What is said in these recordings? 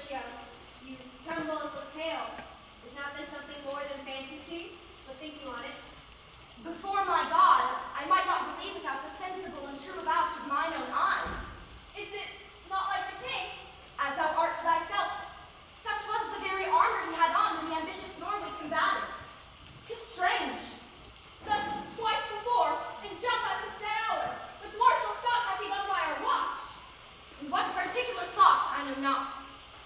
Horatio, you tremble and look pale. Is not this something more than fantasy? But think you on it? Before my God, I might not believe without the sensible and true avouch of mine own eyes. Is it not like the king? As thou art to thyself, such was the very armor he had on when the ambitious Norway combated. 'Tis strange. Thus, twice before, and jump at this dead hour, with martial stock hath he done by our watch. In what particular thought, I know not,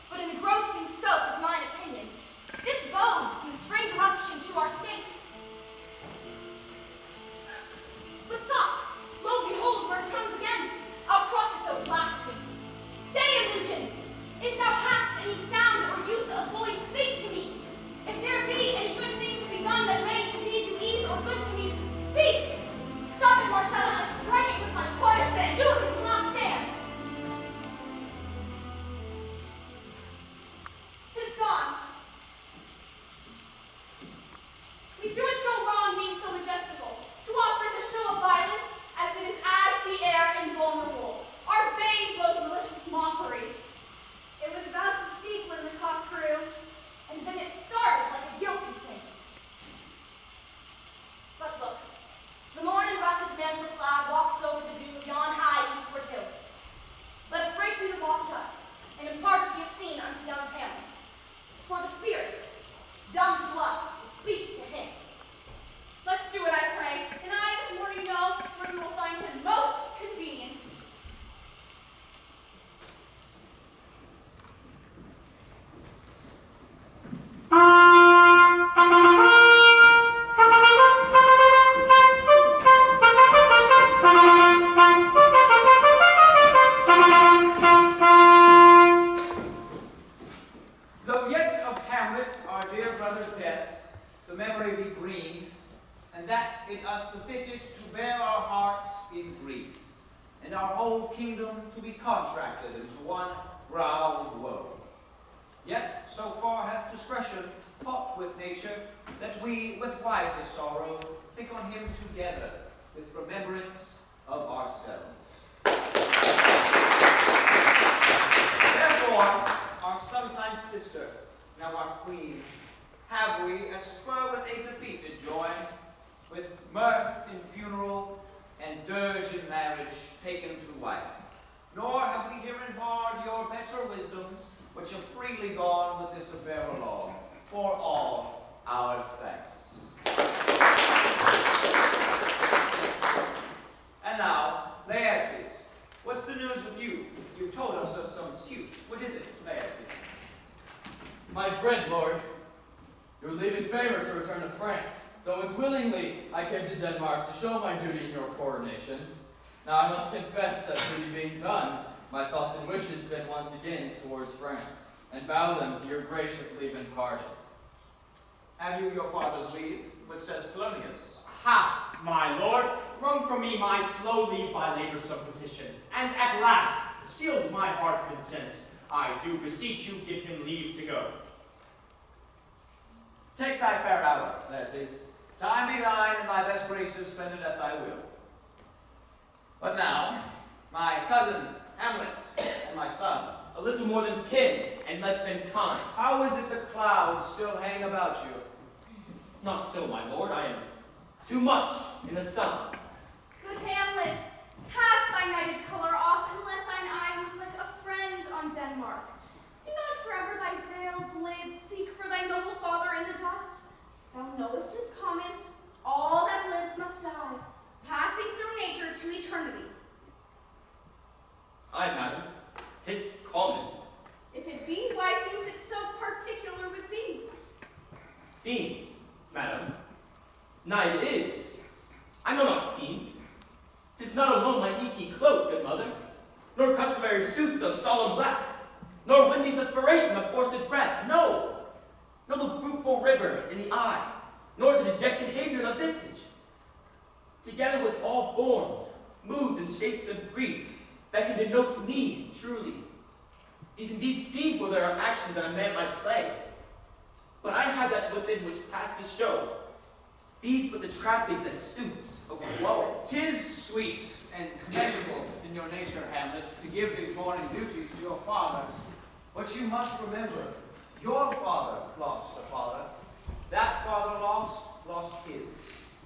but in the grossing scope of mine opinion, this bodes some strange eruption to our state. But stop! Lo, behold, where it comes again. I'll cross it, though blasphemy. Stay, illusion! If thou hast any sound or use of voice, speak to me. If there be any good thing to be done that may to me do ease or good to me, speak. Stop it, Marcella, and strike it with my partisan. Do it, it will not stand. 'Tis gone. We do it so wrong, being so majestical, to offer the show of violence, as it is as the air invulnerable. Our vein blows malicious mockery. It was about to speak when the cock crew, And then it started like a guilty thing. But look, the morn in russet mantle cloud walks over the dew of yon high eastward hill. Let us break through the walk up, and impart what we have seen unto young Hamlet. For the spirit, dumb to us, will speak to him. let's do what I pray, and I this morning know where we will find him most convenient. Though yet of Hamlet, our dear brother's death, the memory be green, and that it us befitted to bear our hearts in grief, and our whole kingdom to be contracted into one brow of woe. Yet so far hath discretion fought with nature, that we with wisest sorrow think on him together with remembrance of ourselves. Therefore, our sometime sister, now our queen, have we, as spur with a defeated joy, with mirth in funeral and dirge in marriage, taken to wife. Nor have we herein barred your better wisdoms, which have freely gone with this affair along, for all our thanks. And now, Laertes, what's the news with you? You've told us of some suit. What is it, Laertes? My dread lord, you leave in favor to return to France, though it's willingly I came to Denmark to show my duty in your coronation. Now I must confess that duty being done, my thoughts and wishes bend once again towards France, and bow them to your gracious leave and pardon. Have you your father's leave, which says Polonius? Hath, my lord, wrung from me my slow leave by laborsome petition, and at last sealed my heart consent. I do beseech you give him leave to go. Take thy fair hour, Laertes. Time be thine, and thy best graces spend it at thy will. But now, my cousin Hamlet and my son, A little more than kin, and less than kind. how is it the clouds still hang about you? Not so, my lord, I am too much in the sun. Good Hamlet, cast thy knighted color off, and let thine eye look like a friend on Denmark. Do not forever thy veiled lids seek for thy noble father in the dust. Thou knowest is common, all that lives must die, passing through nature to eternity. Aye, madam, 'tis common. If it be, why seems it so particular with thee? Seems, madam. Nay, it is. I know not seems. 'Tis not alone my inky cloak, good mother, nor customary suits of solemn black, nor windy suspiration of forced breath, no, nor the fruitful river in the eye, nor the dejected havior of visage, together with all forms, moods, and shapes of grief that can denote need truly. These indeed seem for there are actions that a man might play, but I have that within which passes show. These but the trappings and suits of woe. 'Tis sweet and commendable in your nature, Hamlet, to give these morning duties to your father. But you must remember, your father lost a father. That father lost his.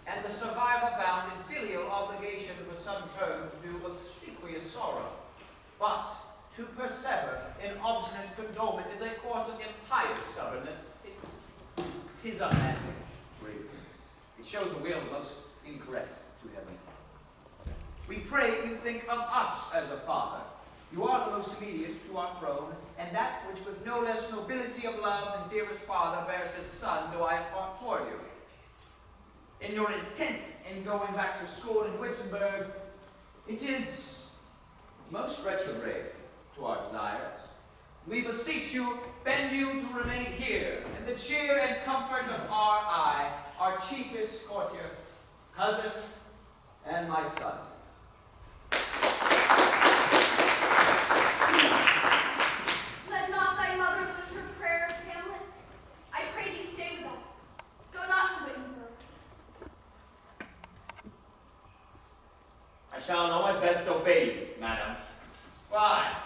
And the survivor bound in filial obligation of a son turned to do obsequious sorrow. But to persever in obstinate condolement is a course of impious stubbornness. Tis unmanly, really. It shows a will most incorrect to heaven. We pray you think of us as a father. You are the most immediate to our throne, and that which with no less nobility of love than dearest father bears his son do I impart toward you. In your intent in going back to school in Wittenberg, it is most retrograde to our desires. We beseech you, bend you to remain here, in the cheer and comfort of our chiefest courtier, cousin, and my son. Let not thy mother lose her prayers, Hamlet. I pray thee stay with us. Go not to Wittenberg. I shall in all my best obey you, madam. Why,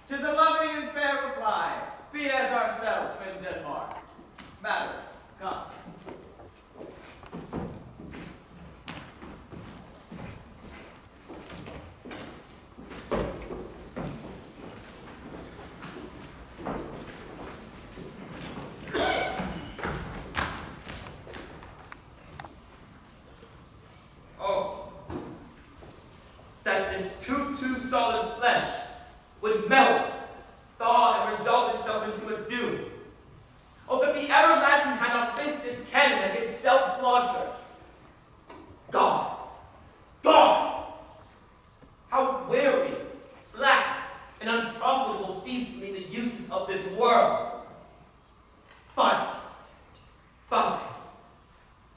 'tis a loving and fair reply. Be as ourself in Denmark. Madam, come. Oh, that this too solid flesh would melt, thaw, and resolve itself into a dew. Oh, that the everlasting had not fixed this cannon against self-slaughter. God, God, how weary, flat, and unprofitable seems to me the uses of this world. Violent, folly.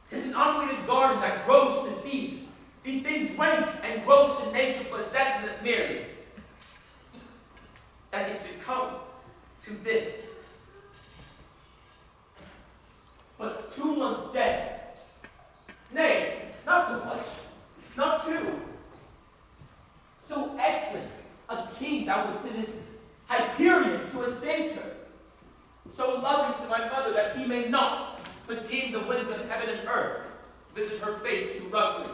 'Tis an unweeded garden that grows to seed. These things rank and gross in nature possesses it merely. That is to come to this. But 2 months dead. Nay, not so much, not 2. So excellent a king that was in his Hyperion to a satyr. So loving to my mother that he may not, but teem the winds of heaven and earth, visit her face too roughly.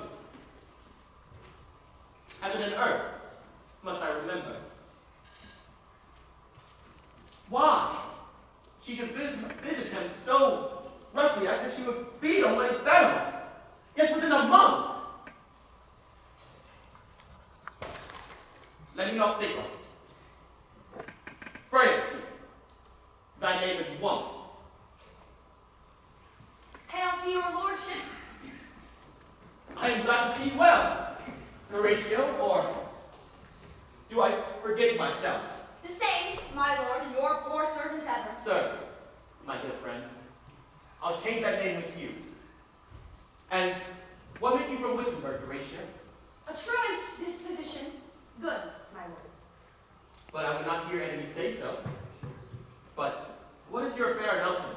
Heaven and earth, must I remember. Why? She should visit him so roughly as if she would feed on what he fed on, yet within a month. Let me not think of it. Frailty, thy name is one. Hail to your lordship. I am glad to see you well, Horatio, or do I forget myself? The same, my lord, and your poor servant ever. Sir, my good friend, I'll change that name with you. And what made you from Wittenberg, Horatio? A truant disposition. Good, my lord. But I would not hear enemies say so. But what is your affair in Nelson?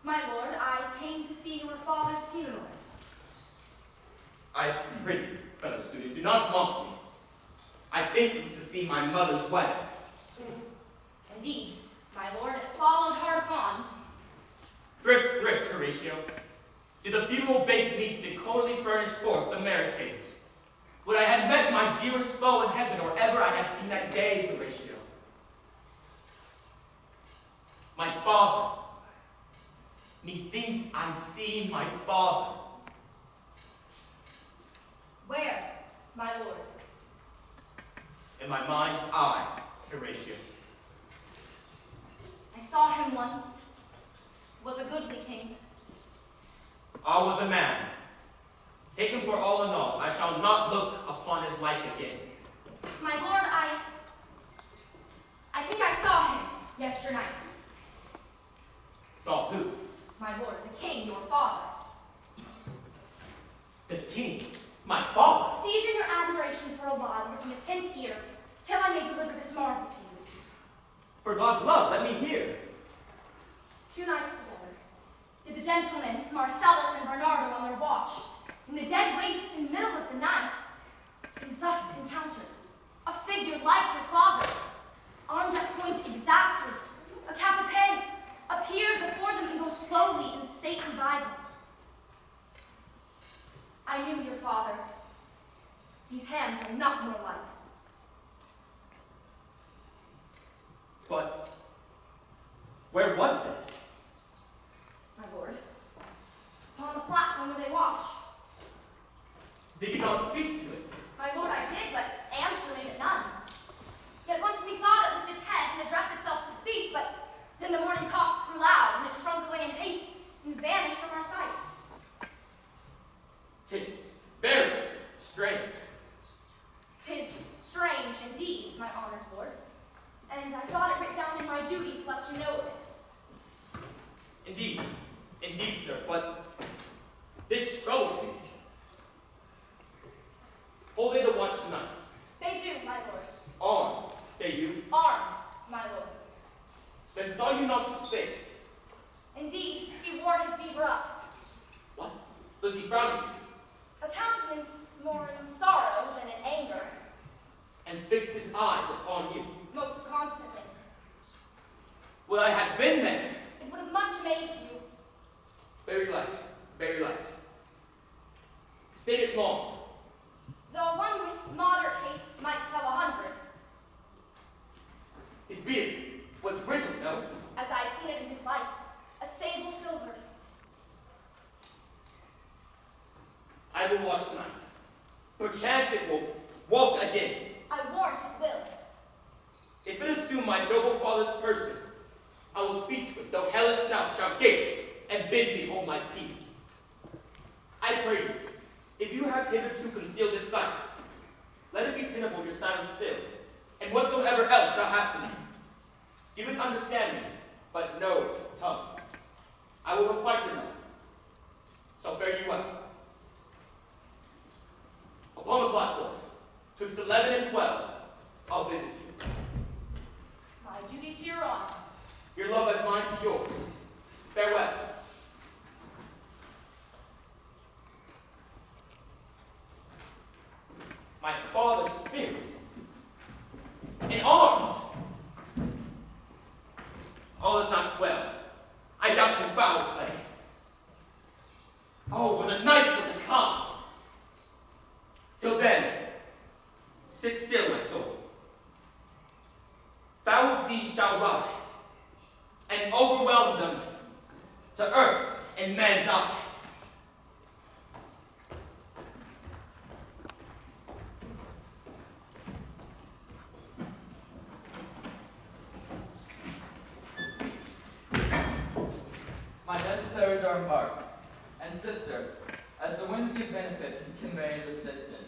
My lord, I came to see your father's funeral. I pray you, fellow student, do not mock me. I think it was to see my mother's wedding. Indeed, my lord, it followed hard upon. Drift, Horatio. Did the funeral baked meats decorously furnish forth the marriage tables? Would I had met my dearest foe in heaven, or ever I had seen that day, Horatio? My father. Methinks I see my father. Where, my lord? In my mind's eye, Horatio. I saw him once. Was a goodly king. I was a man. Take him for all in all. I shall not look upon his like again. My lord, I think I saw him yesternight. Saw who? My lord, the king, your father. The king? My father? Seizing your admiration for a while, with an attent ear, till I may deliver this marvel to you. For God's love, let me hear. 2 nights together did the gentlemen, Marcellus and Bernardo, on their watch, in the dead waste in middle of the night, and thus encountered a figure like your father, armed at point exactly and not more like. But where was this? My lord, upon the platform where they watch. Did you not speak to it? My lord, I did, but answer made it none. Yet once methought it lifted head and addressed itself to speak, but then the morning cock grew loud, and it shrunk away in haste, and vanished from our sight. 'Tis very strange. 'Tis strange indeed, my honored lord, and I thought it writ down in my duty to let you know of it. Indeed, sir, but this troubles me. Hold they the watch tonight? They do, my lord. Armed, say you? Armed, my lord. Then saw you not his face? Indeed, he wore his beaver up, What? Look he frowning, a countenance more in sorrow than in anger, and fixed his eyes upon you. most constantly. Would I had been there! It would have much amazed you. Very light, very light. Stayed it long. Though one with moderate haste might tell 100, His beard was grizzled, no? as I had seen it in his life, a sable silver. I will watch tonight. Perchance it will walk again. I warrant it will. If it assume my noble father's person, I will speak to it, though hell itself shall gape and bid me hold my peace. I pray you, if you have hitherto concealed this sight, let it be tenable your silence still, and whatsoever else shall have tonight. Give it understanding, but no tongue. I will requite your mother. So fare you well. Upon the platform, twixt 11 and 12, I'll visit you. My duty to your honor. Your love as mine to yours. Farewell. My father's spirit. In arms. All is not well. I doubt some foul play. Oh, when the night were to come. Till then, sit still, my soul. Foul deeds shall rise and overwhelm them to earth and man's eyes. My necessaries are embarked, and sister, as the winds give benefit, convey as assistant.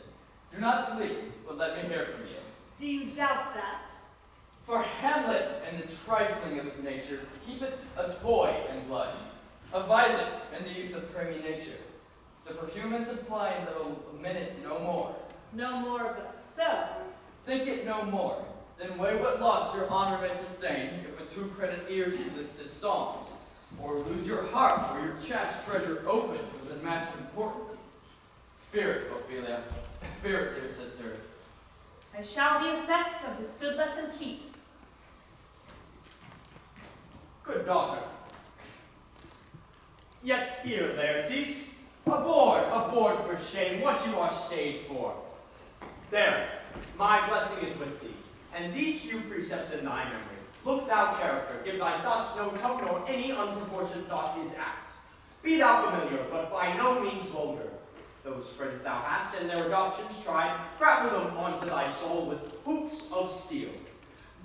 Do not sleep, but let me hear from you. Do you doubt that? For Hamlet and the trifling of his nature, keep it a toy in blood, a violet in the youth of preemie nature. The perfume and suppliance of a minute no more. No more but so. Think it no more, then weigh what loss your honor may sustain, if a too credit ear should list his songs, or lose your heart where your chest treasure open was a match important. Fear it, Ophelia. Fear it, dear sister. I shall the effect of this good lesson keep. Good daughter. Yet here, Laertes. Aboard for shame, what you are stayed for. There, my blessing is with thee, and these few precepts in thy memory. Look thou character, give thy thoughts no tongue, nor any unproportioned thought is apt. Be thou familiar, but by no means vulgar. Those friends thou hast and their adoptions tried, grapple them onto thy soul with hoops of steel.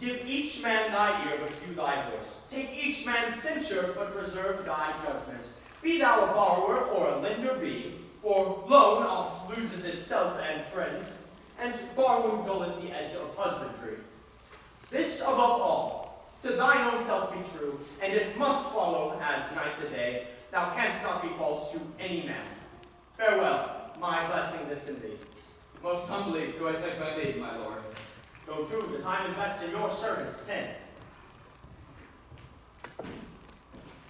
Give each man thy ear, but few thy voice. Take each man's censure, but reserve thy judgment. Be thou a borrower or a lender be, for loan oft loses itself and friend, and borrowing dulleth the edge of husbandry. This above all, to thine own self be true, and it must follow as night the day. Thou canst not be false to any man. Farewell, my blessing this in thee. Most humbly do I take my leave, my lord. Go to, the time invests in your servants' tend.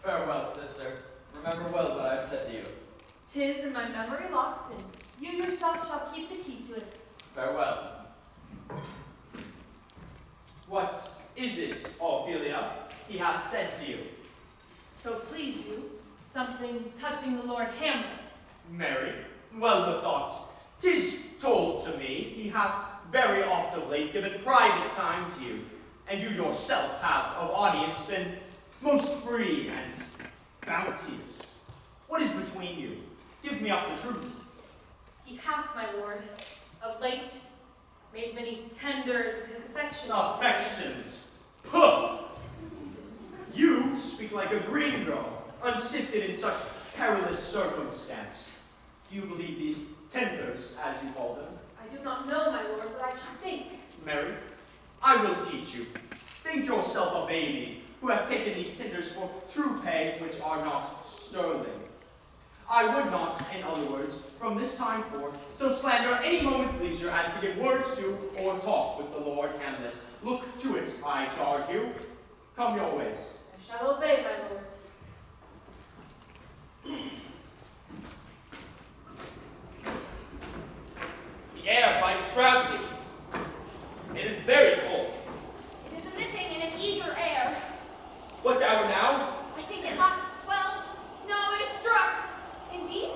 Farewell, sister. Remember well what I have said to you. 'Tis in my memory locked, and you yourself shall keep the key to it. Farewell. What is it, Ophelia, he hath said to you? So please you, something touching the Lord Hamlet. Mary, well bethought. 'Tis told to me he hath very oft of late given private time to you, and you yourself have of audience been most free and bounteous. What is between you? Give me up the truth. He hath, my lord, of late made many tenders of his affections. Affections. Puh! You speak like a green girl, unsifted in such perilous circumstance. Do you believe these tenders, as you call them? I do not know, my lord, but I should think. Mary, I will teach you. Think yourself a baby, who have taken these tenders for true pay, which are not sterling. I would not, in other words, from this time forth, so slander any moment's leisure as to give words to or talk with the Lord Hamlet. Look to it, I charge you. Come your ways. I shall obey, my lord. The air bites shroud me. It is very cold. It is a nipping in an eager air. What hour now? I think it lacks 12. No, it is struck. Indeed?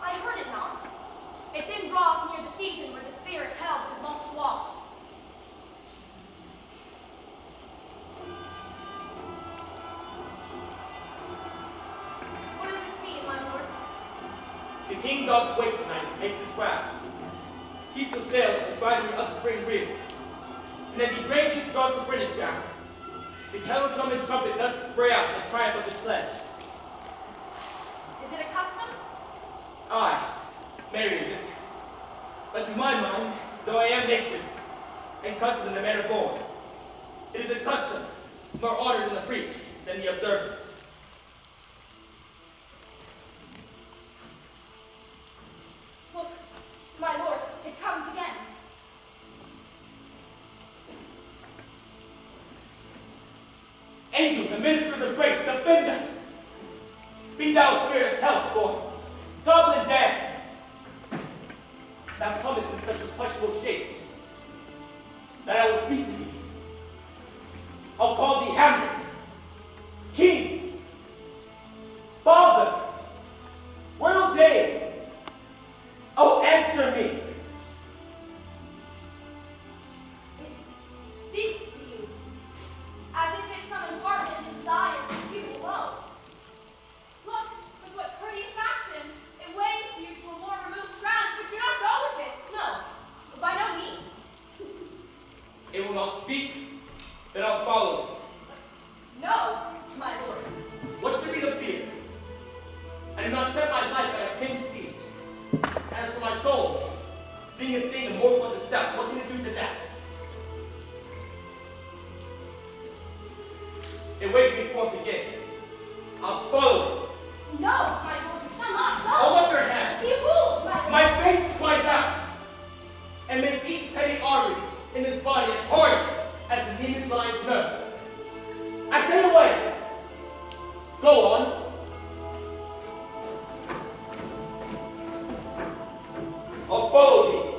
I heard it not. It then draws near the season where the spirit held his wont to walk. What does this mean, my lord? The king doth wait tonight and takes his wrath. Keeps the sails and slightly up the spring reels. And as he drains his draughts of British down, the kettle drum and trumpet does bray out the triumph of his pledge. Is it a custom? Aye, Mary is it. But to my mind, though I am native, and custom in the manner born, it is a custom more ordered in the preach than the observance. Look, my lord, it comes again. Angels and ministers of grace, defend us! Be thou spirit of health, Lord, goblin damned! Thou comest in such a fleshful shape that I will speak to thee. I'll call thee Hamlet, King, Father, World Dame. Oh, answer me! It speaks to you, as if it's some imparted desire to you alone. Look, with what courteous action, it waves you to a more removed ground, but do not go with it. No, by no means. It will not speak, then I'll follow it. No, my lord. What should be the fear? I do not set my life by a king's speech. As for my soul, being a thing immortal of the self, what can it do to that? It waves me forth again. I'll follow it. No, my lord, you shall not go. Hold up your hands. Be ruled, my lord. My faith cries out, and makes each petty artery in this body as hard as the demon's lion's nerve. I say away. Go on. I'll follow thee.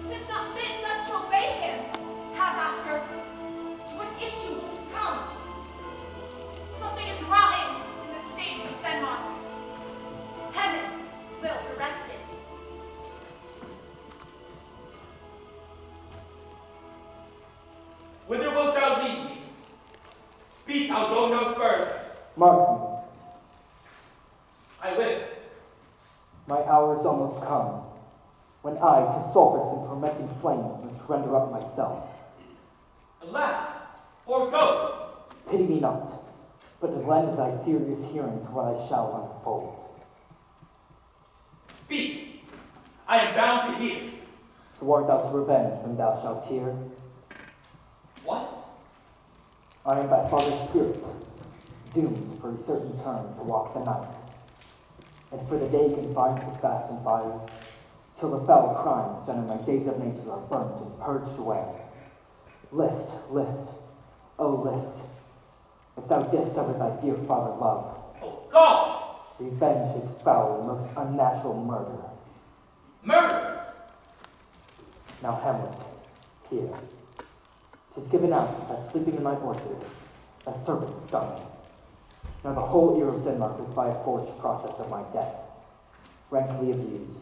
'Tis not fit thus to obey him. Have after. To what issue will this come? Something is rotten in the state of Denmark. Heaven will direct it. Whither wilt thou lead me? Speak, I'll go no further. Mark me, I will. my hour is almost come, when I to sulphurous and tormenting flames must render up myself. Alas, poor ghost. Pity me not, but lend thy serious hearing to what I shall unfold. Speak. I am bound to hear. So art thou to revenge when thou shalt hear? What? I am thy father's spirit, doomed for a certain term to walk the night, and for the day confined to fast and fires, till the foul crimes done in my days of nature are burnt and purged away. List, list, oh list, if thou didst ever thy dear father love, Oh, God! revenge his foul and most unnatural murder. Murder! Now Hamlet, here, 'tis given out that sleeping in my orchard, a serpent stung me. Now the whole ear of Denmark is by a forged process of my death, rankly abused,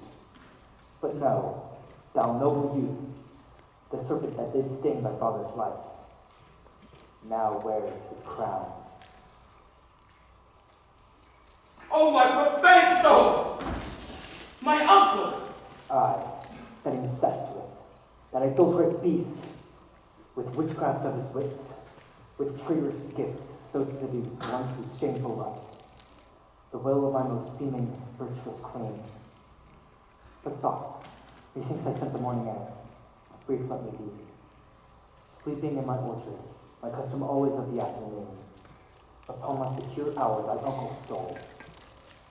But no, thou noble youth, the serpent that did sting thy father's life, now wears his crown. Oh, my prophetic soul! My uncle! I, that incestuous, that adulterate beast, with witchcraft of his wits, with traitorous gifts, so seduce one whose shameful lust, the will of my most seeming virtuous queen. But soft, methinks I scent the morning air, brief let me be. Sleeping in my orchard, my custom always of the afternoon, upon my secure hour thy uncle stole,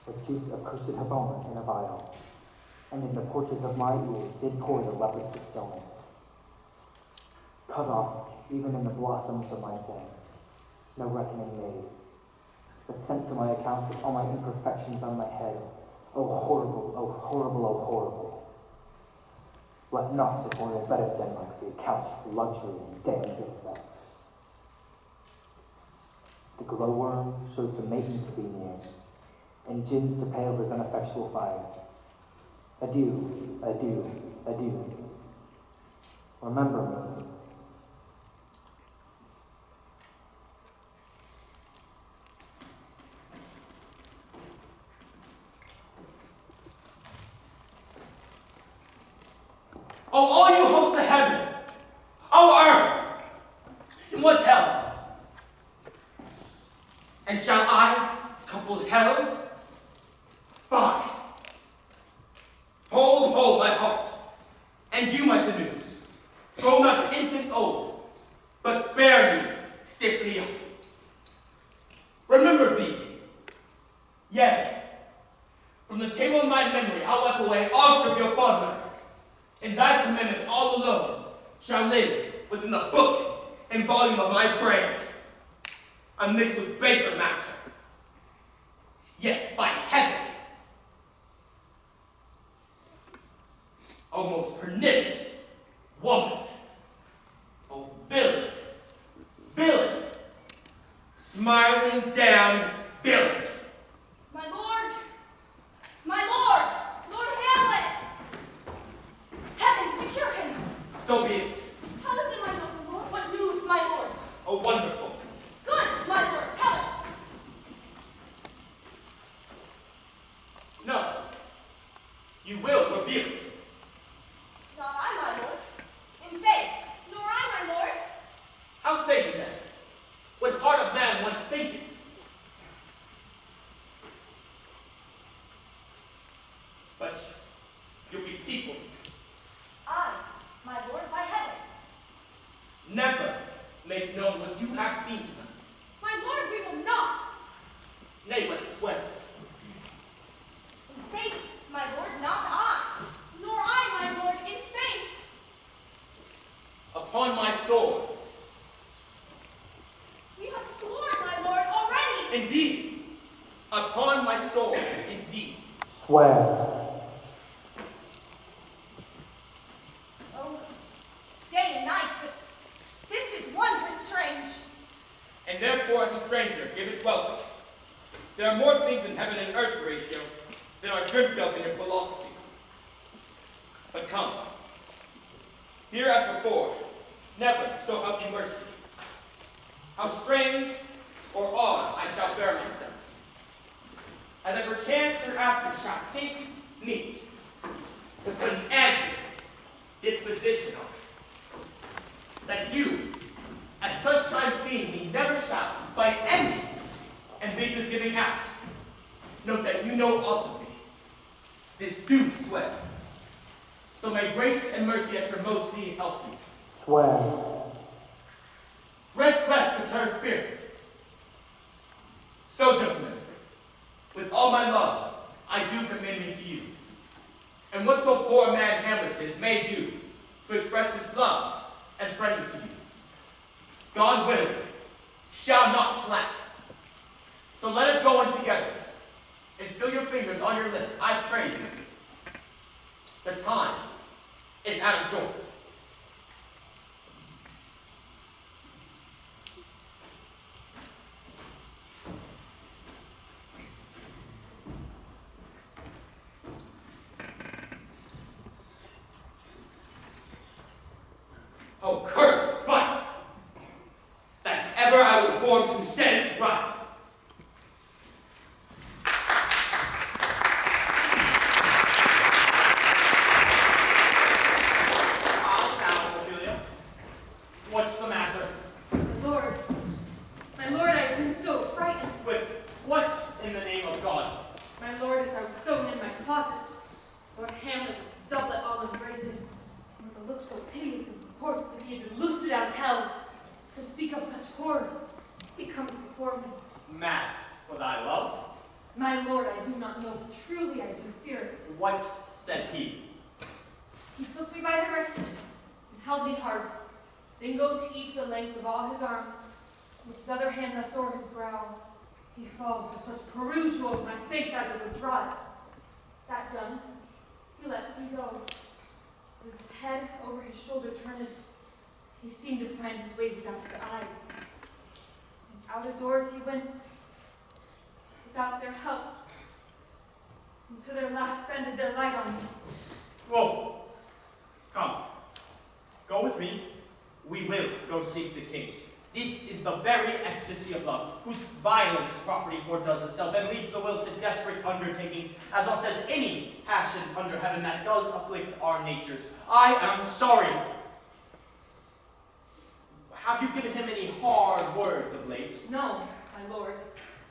with juice of cursed Habona in a vial, and in the porches of my ears did pour the leprous bestowment. Cut off, even in the blossoms of my sin, no reckoning made, but sent to my account with all my imperfections on my head. O horrible, O horrible, O horrible. Let not the royal bed of Denmark be a couch for luxury and damned excess. The glowworm shows the maiden to be near, and gins the pale of his ineffectual fire. Adieu, adieu, adieu. Remember me. Oh, all you hosts of heaven! Oh, earth! And what else? And shall I couple hell? Fine. Hold my heart. And you, my sinews, grow not instant old, but bear me stiffly up. Remember thee. Yea, from the table of my memory I'll wipe away all trivial fond records, and thy commandments all alone shall live within the book and volume of my brain, unmixed with baser matter. Yes, by heaven, O most pernicious woman, O villain, villain, smiling damned villain. My lord! Lord Hamlet! Heaven, secure him! So be it. How is it, my noble lord? What news, my lord? Oh, wonderful. Good, my lord, tell it! No, you will reveal it. Not I, my lord. In faith, nor I, my lord. How say you then? What heart of man once thinketh? But you'll be secret. I, my lord, by heaven. Never make known what you have seen. My lord, we will not. Nay, but swear. In faith, my lord, not I. Nor I, my lord, in faith. Upon my sword. We have sworn, my lord, already. Indeed. Upon my sword, indeed. Swear. Oh, day and night, but this is wondrous strange. And therefore, as a stranger, give it welcome. There are more things in heaven and earth, Horatio, than are dreamt of in your philosophy. But come. Here as before, never so help you mercy. How strange or odd I shall bear myself, as I perchance hereafter shall think meet to put an end to disposition of it, that you, at such time seeing me, never shall, by any ambiguous giving out, note that you know aught of me. This do swear. So may grace and mercy at your most need help you. Swear. Rest, returned spirit. So, gentlemen, with all my love, I do commend me to you. And what so poor a man Hamlet is may do to express his love and friendly to you. God willing, shall not lack. So let us go in together, and still your fingers on your lips, I pray you. The time is out of joint. Oh, curse right! That ever I was born to set it right. What's the matter? My lord, I have been so frightened. With what in the name of God? My lord, as I was sewn in my closet, Lord Hamlet with his doublet all embraced, with a look so piteous and purports that he had been loosed out of hell. To speak of such horrors, he comes before me. Mad for thy love? My lord, I do not know, but truly I do fear it. What said he? He took me by the wrist and held me hard. Then goes he to the length of all his arm. With his other hand thus o'er his brow, he falls to such perusal of my face as it would draw it. That done, he lets me go. With his head over his shoulder turned, he seemed to find his way without his eyes. And out of doors he went, without their helps, until their last spended their light on me. Whoa! Come. Go with me. We will go seek the king. This is the very ecstasy of love, whose violent property foredoes itself and leads the will to desperate undertakings, as oft as any passion under heaven that does afflict our natures. I am sorry. Have you given him any hard words of late? No, my lord,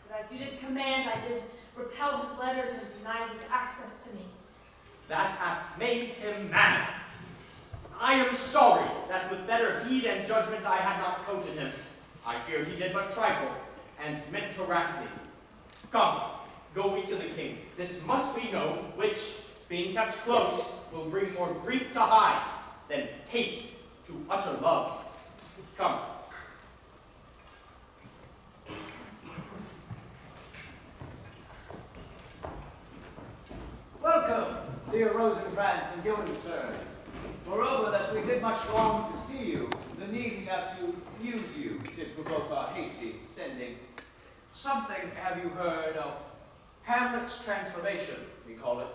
but as you did command, I did repel his letters and deny his access to me. That hath made him mad. I am sorry that with better heed and judgment I had not coated him. I fear he did but trifle, and meant to rack thee. Come, go we to the king. This must be known, which, being kept close, will bring more grief to hide than hate to utter love. Come. Welcome, dear Rosencrantz and Guildenstern. Moreover, that we did much long to see you, the need we have to use you did provoke our hasty sending. Something have you heard of Hamlet's transformation, we call it.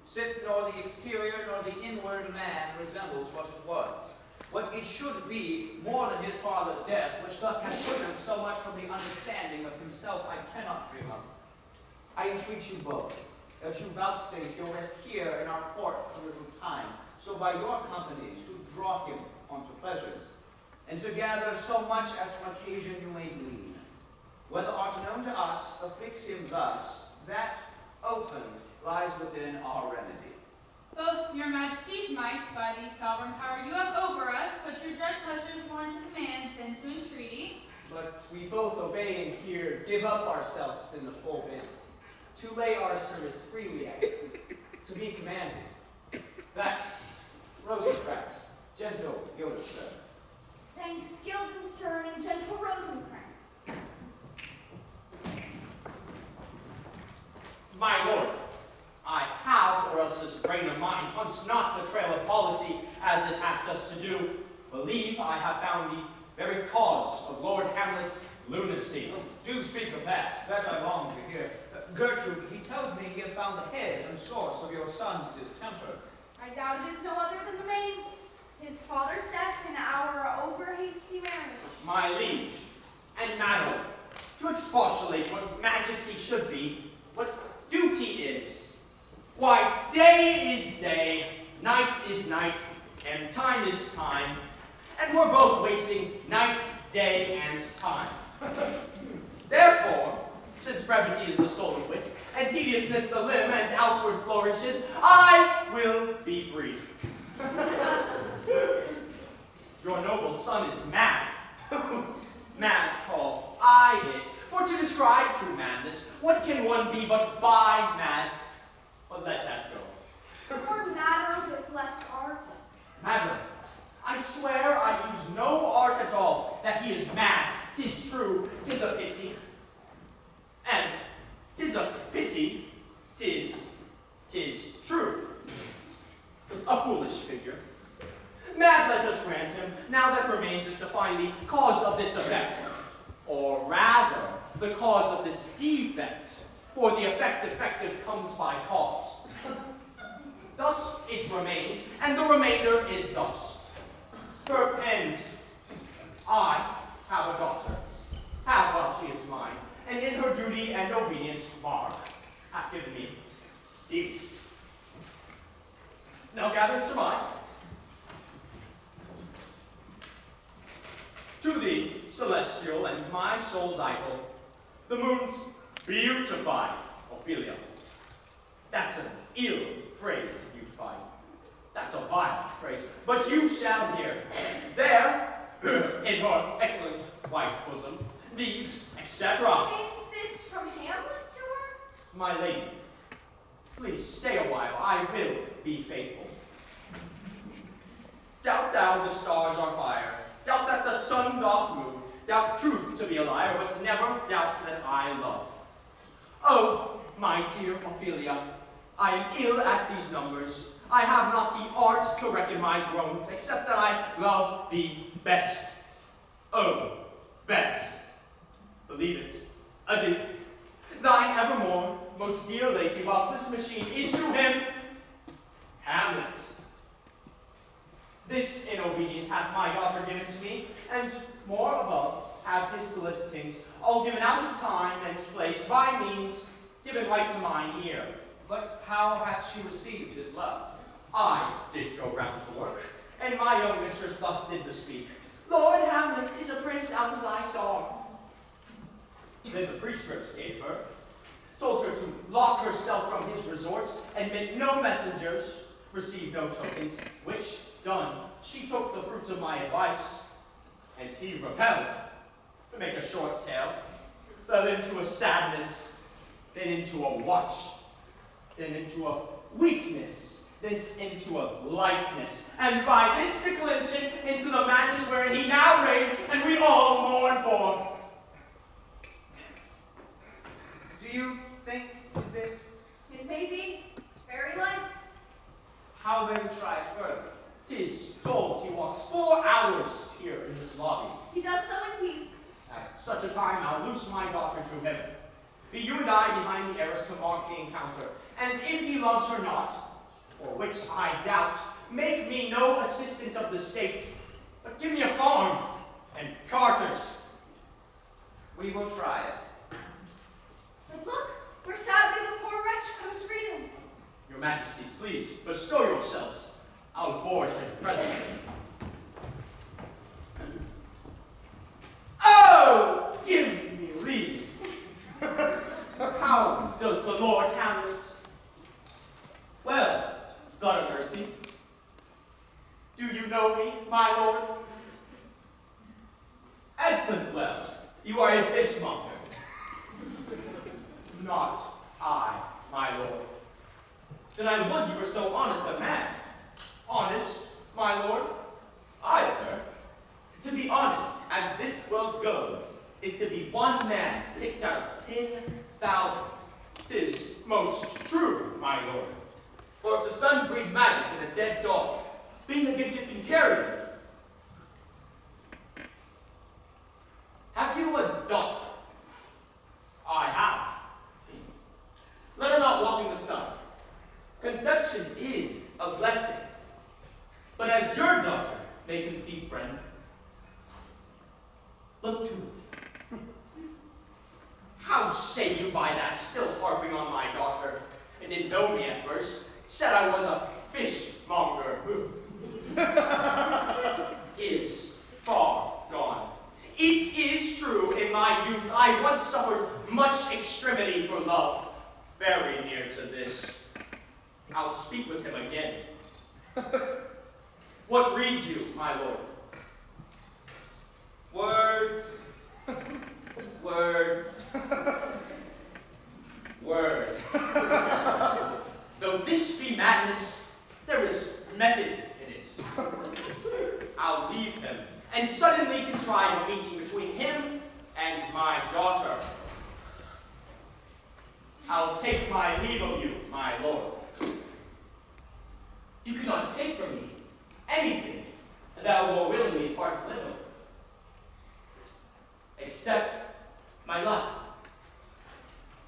Sith nor the exterior nor the inward man resembles what it was. What it should be more than his father's death, which thus hath put him so much from the understanding of himself I cannot dream of. I entreat you both, that you vouchsafe your rest here in our courts a little time, so by your companies to draw him onto pleasures, and to gather so much as from occasion you may glean. Whether aught known to us afflicts him thus, that open lies within our remedy. Both your majesties might, by the sovereign power you have over us, put your dread pleasures more into command than to entreaty. But we both obey and here give up ourselves in the full bent, to lay our service freely at your feet, to be commanded. That, Rosencrantz, gentle Guildenstern. Thanks, Guildenstern and gentle Rosencrantz. My lord, I have, or else this brain of mine hunts not the trail of policy as it hath us to do, believe I have found the very cause of Lord Hamlet's lunacy. Do speak of that. That I long to hear. Gertrude, he tells me he has found the head and source of your son's distemper. I doubt it is no other than the maid, his father's death and our over-hasty marriage. My liege, and madam, to expostulate what majesty should be, what duty is. Why, day is day, night is night, and time is time, and we're both wasting night, day, and time. Therefore, since brevity is the soul of wit, and tediousness the limb and outward flourishes, I will be brief. Your noble son is mad. Mad call I it. For to describe true madness, what can one be but by mad? But let that go. More matter with less art. Madam, I swear I use no art at all, that he is mad. 'Tis true, 'tis a pity. And 'tis a pity, 'tis true. A foolish figure. Mad let us grant him, now that remains is to find the cause of this effect, or rather, the cause of this defect, for the effect effective comes by cause. Thus it remains, and the remainder is thus. Perpend. I have a daughter, have while she is mine, and in her duty and obedience, Mark hath given me these. Now gather and surmise. To thee, celestial and my soul's idol, the moon's beautified Ophelia. That's an ill phrase, beautified. That's a vile phrase. But you shall hear. There, in her excellent white bosom, these, etc. Came this from Hamlet to her? My lady, please stay a while. I will be faithful. Doubt thou the stars are fire. Doubt that the sun doth move. Doubt truth to be a liar, but never doubt that I love. Oh, my dear Ophelia, I am ill at these numbers. I have not the art to reckon my groans, except that I love thee best. Oh, best. Believe it. Adieu. Thine evermore, most dear lady, whilst this machine is to him, Hamlet. This in obedience hath my daughter given to me, and more above have his solicitings, all given out of time and place by means given right to mine ear. But how hath she received his love? I did go round to work, and my young mistress thus did bespeak. Lord Hamlet is a prince out of thy star. Then the prescripts gave her, told her to lock herself from his resort, admit no messengers, receive no tokens, which done, she took the fruits of my advice, and he repelled. To make a short tale, fell into a sadness, then into a watch, then into a weakness, then into a lightness, and by this declension into the madness wherein he now reigns, and we all mourn for. Do you think is this? It may be. Very like. How may we try it further? 'Tis told he walks 4 hours here in this lobby. He does so indeed. At such a time, I'll loose my daughter to him. Be you and I behind the arras to mark the encounter. And if he loves her not, or which I doubt, make me no assistant of the state, but give me a farm and carters. We will try it. But look, where sadly the poor wretch comes reading. Your Majesties, please bestow yourselves. I'll board him presently. Oh, give me leave. How does the Lord Hamlet? Well, God of mercy. Do you know me, my lord? Excellent well. You are a fishmonger. Not I, my lord. Then I would you were so honest a man. Honest, my lord? Aye, sir. To be honest, as this world goes, is to be one man picked out of 10,000. 'Tis most true, my lord. For if the sun breed maggots in a dead dog, being a good kissing carrier. Have you a daughter? I have. Let her not walk in the sun. Conception is a blessing. But as your daughter may conceive, friend, look to it. How say you by that, still harping on my daughter? It didn't know me at first. Said I was a fishmonger. Is far gone. It is true, in my youth I once suffered much extremity for love. Very near to this. I'll speak with him again. What reads you, my lord? Words. Words. Words. Though this be madness, there is method in it. I'll leave him, and suddenly contrive a meeting between him and my daughter. I'll take my leave of you, my lord. You cannot take from me anything that I will willingly part with, except my life.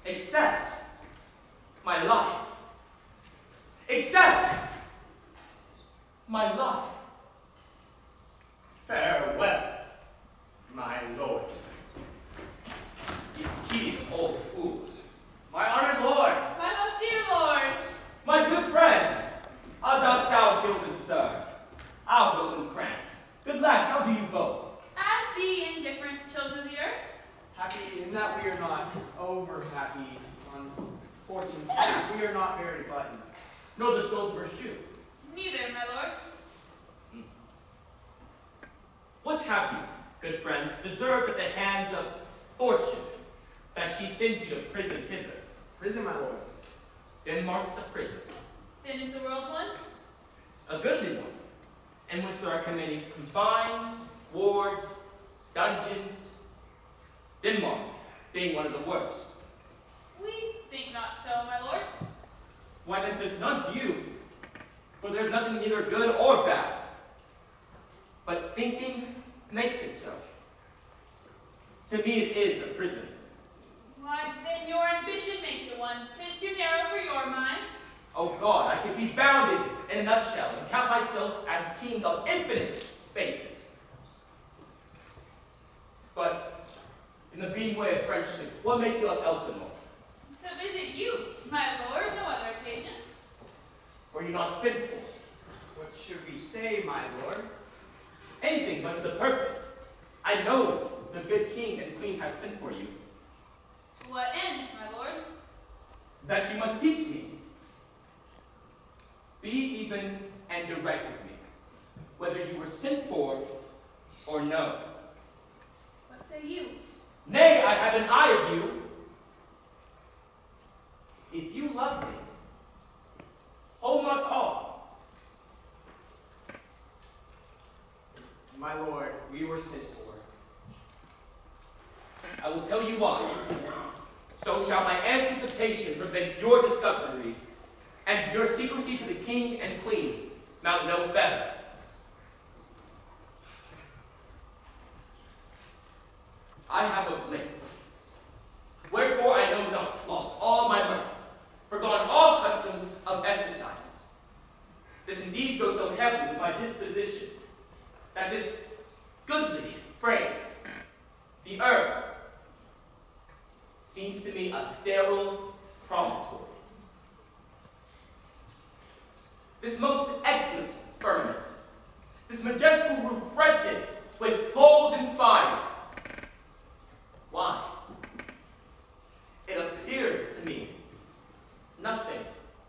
Except my life. Except my life. in that we are not over happy on fortune's path. We are not very buttoned. Nor the Salisbury shoe. Neither, my lord. What have you, good friends, deserved at the hands of fortune, that she sends you to prison hither? Prison, my lord. Denmark's a prison, Then is the world one? a goodly one, in which there are committed confines, wards, dungeons, Denmark being one of the worst. We think not so, my lord. Why then 'tis none to you, for there's nothing neither good or bad. But thinking makes it so. To me it is a prison. Why, then your ambition makes it one. 'Tis too narrow for your mind. Oh God, I could be bounded in a nutshell and count myself as king of infinite spaces. But in the being way of friendship, what make you of Elsinore? To visit you, my lord, no other occasion. Were you not sent for? What should we say, my lord? Anything but to the purpose. I know the good king and queen have sent for you, To what end, my lord? that you must teach me. Be even and direct with me, whether you were sent for or no. What say you? Nay, I have an eye of you. If you love me, hold not all. My lord, we were sent for. I will tell you why. So shall my anticipation prevent your discovery, and your secrecy to the king and queen mount no feather. I have of late, wherefore I know not, lost all my mirth, forgone all customs of exercises. This indeed goes so heavily with my disposition, that this goodly frame, the earth, seems to me a sterile promontory. This most excellent firmament, this majestic roof fretted with gold and fire. Why? It appears to me nothing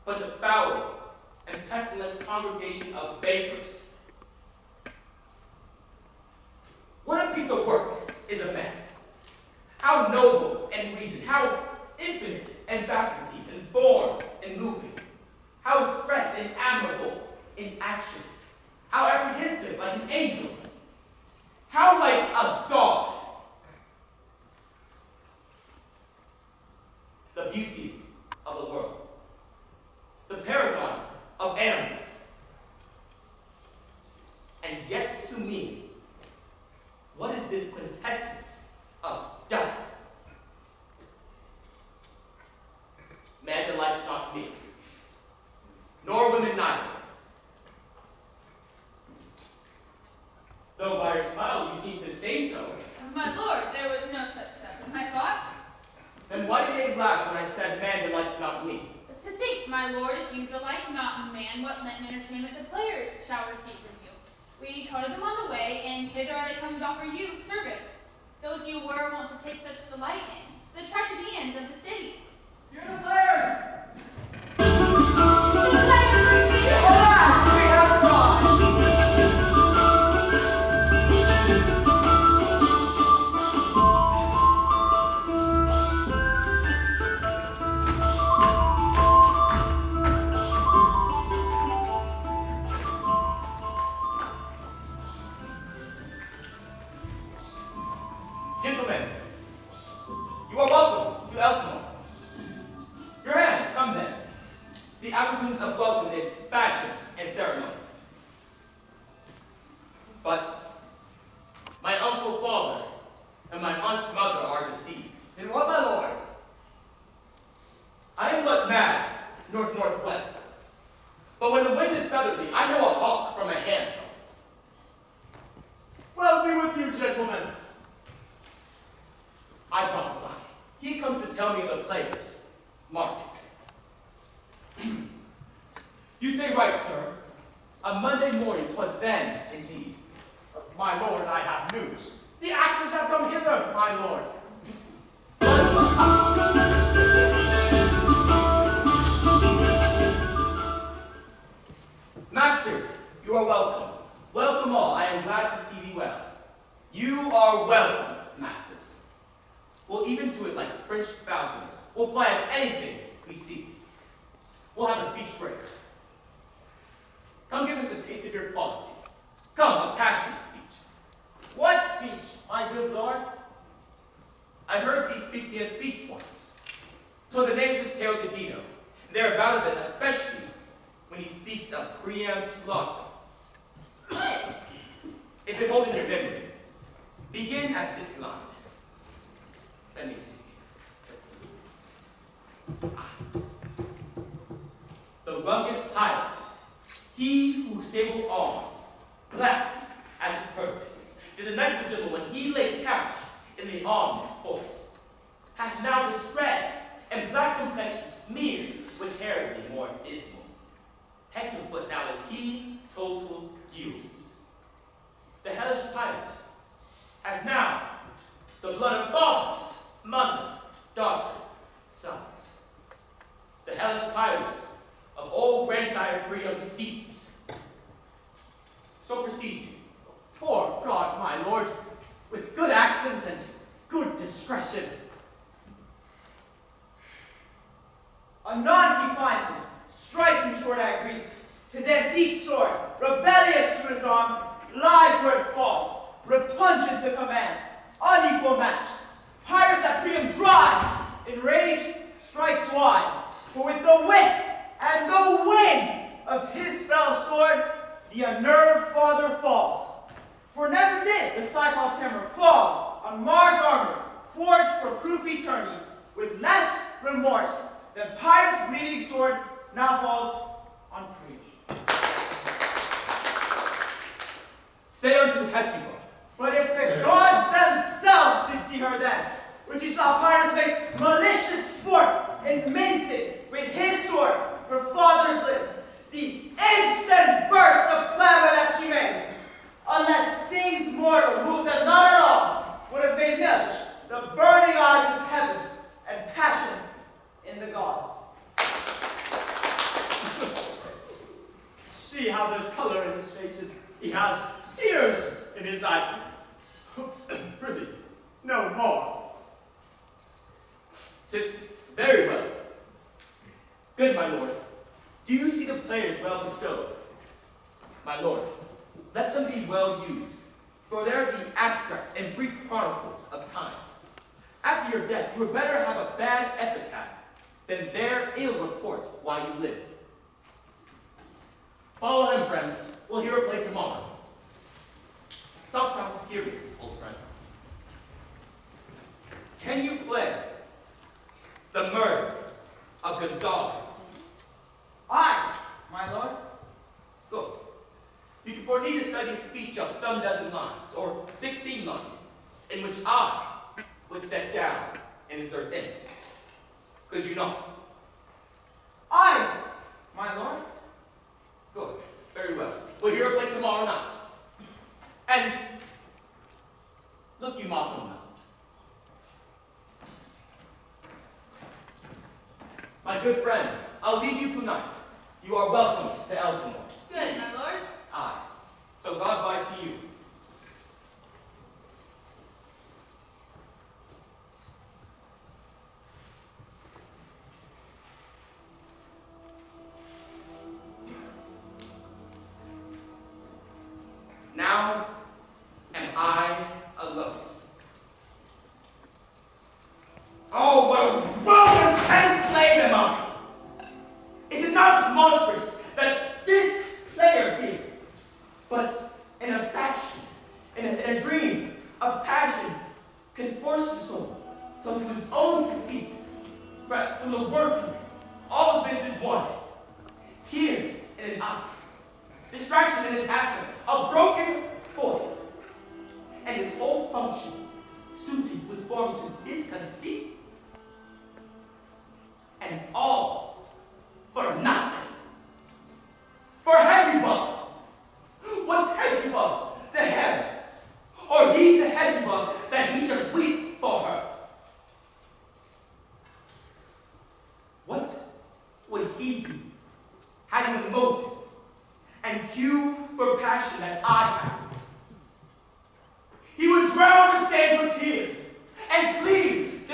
but a foul and pestilent congregation of vapors. What a piece of work is a man! How noble and reason, how infinite in faculties, and form and moving, how express and admirable in action, how apprehensive like an angel, how like a god. The beauty of the world, the paragon of animals, and yet to me, what is this quintessence of dust? Man delights not me, nor women neither. Though by your smile you seem to say so. My lord, there was no such stuff in my thoughts. Then why did they laugh when I said man delights not me? But to think, my lord, if you delight not in man, what Lenten entertainment the players shall receive from you. We coted them on the way, and hither are they come to offer you service. Those you were wont to take such delight in, the tragedians of the city. You're the players! Alas, we have arrived! Gentlemen, you are welcome to Elsinore. Your hands, come then. The appurtenance of welcome is fashion and ceremony. But my uncle father and my aunt mother are deceived. In what, my lord? I am but mad, north-northwest. But when the wind is southerly, I know a hawk from a handsome. Well, be with you, gentlemen. I prophesy. He comes to tell me of the players' market. You say right, sir. A Monday morning, 'twas then, indeed. My lord, I have news. The actors have come hither, my lord. We'll even do it like French falcons. We'll fly at anything we see. We'll have a speech straight. Come give us a taste of your quality. Come, a passionate speech. What speech, my good lord? I heard thee speak me a speech once. 'Twas Aeneas' tale to Dino, and thereabout of it, especially when he speaks of Priam's slaughter. If it hold in your memory, begin at this line. Let me see. The rugged Pyrrhus, he whose sable arms, black as his purpose, did the night visible when he lay couched in the armless horse, hath now this dread and black complexion smeared with heraldry more dismal. Hector foot now is he total gules. The hellish Pyrrhus has now the blood of fathers, mothers, daughters, sons. The hellish Pyrrhus of old grandsire Priam's seats. So proceed you. For God, my lord, with good accent and good discretion. Anon he finds him, striking short at greets. His antique sword, rebellious to his arm, lies where it falls, repugnant to command, unequal matched. Pyrrhus at Priam drives, in rage strikes wide, for with the width and the wind of his fell sword, the unnerved father falls. For never did the Cyclops hammer fall on Mars' armor, forged for proof eternity, with less remorse than Pyrrhus' bleeding sword now falls on Priam. Say unto Hecuba, But if the gods themselves did see her then, which you saw Pyrrhus make malicious sport and mince it with his sword, her father's lips, the instant burst of clamor that she made, unless things mortal moved them not at all, would have made Milch the burning eyes of heaven and passion in the gods. See how there's color in his face, and he has tears in his eyes. Prithee, no more. 'Tis very well. Good, my lord. Do you see the players well bestowed? My lord, let them be well used, for they are the abstract and brief chronicles of time. After your death, you would better have a bad epitaph than their ill report while you live. Follow him, friends. We'll hear a play tomorrow. Dost thou hear me, old friend? Can you play the murder of Gonzalo? Aye, my lord. Good. You can forenee to study a speech of some dozen lines, or 16 lines, in which I would set down and insert in it. Could you not? Aye, my lord. Good. Very well. We'll hear a play tomorrow night. And look you mock them not. My good friends, I'll leave you tonight. You are welcome to Elsinore. Good, my lord. Aye. So God bye to you. Now am I alone. Oh, what a Roman pen slave am I! Is it not monstrous that this player here, but in a faction, in a dream, a passion, can force his soul, so to his own conceit, from the working, all of this is one. Tears in his eyes, distraction in his aspect, a broken voice, and his whole function suited with forms to his conceit, and all for nothing. For Hecuba! What's Hecuba to him? Or he to Hecuba that he should weep for her? What would he do, having a motive and cue for passion that I have? He would drown the stain for tears and cleave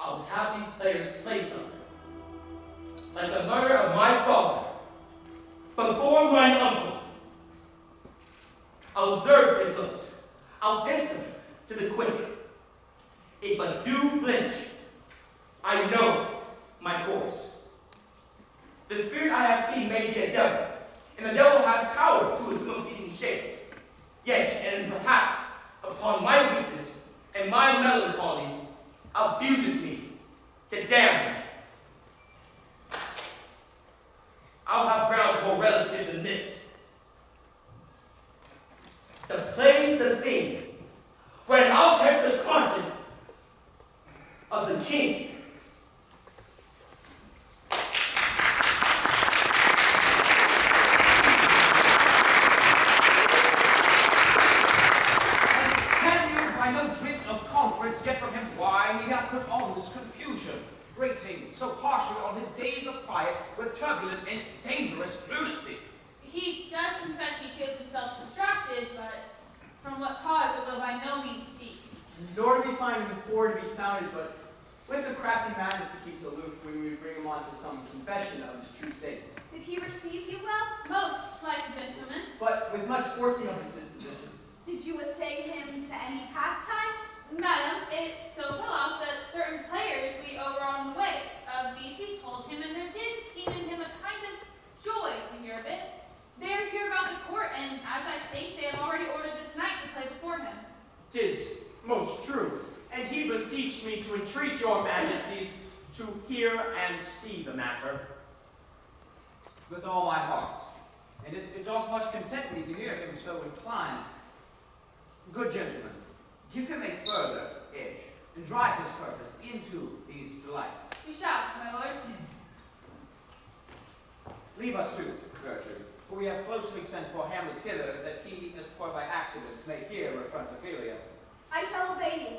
I'll have these players play something. Like the murder of my father, before mine uncle. I'll observe his looks. I'll tempt him to the quick. If I do flinch, I know my course. The spirit I have seen may be a devil, and the devil has power to assume a pleasing shape. Yet, and perhaps, upon my weakness and my melancholy, abuses me to damn me. I'll have grounds more relative than this. The play's the thing, wherein I'll catch the conscience of the king. Get from him why he hath put on this confusion, rating so harshly on his days of quiet with turbulent and dangerous lunacy. He does confess he feels himself distracted, but from what cause it will by no means speak. Nor do we find him before to be sounded, but with the crafty madness he keeps aloof when we bring him on to some confession of his true state. Did he receive you well? Most like a gentleman. But with much forcing of his disposition. Did you essay him to any pastime? Madam, it so fell out that certain players we were on the way. Of these we told him, and there did seem in him a kind of joy to hear of it. They are here about the court, and as I think, they have already ordered this knight to play before him. 'Tis most true, and he beseeched me to entreat your majesties to hear and see the matter. With all my heart, and it doth much content me to hear him so inclined. Good gentlemen, give him a further edge, and drive his purpose into these delights. We shall, my lord. Leave us too, Gertrude, for we have closely sent for Hamlet hither, that he, as for by accident, may here affront Ophelia. I shall obey you.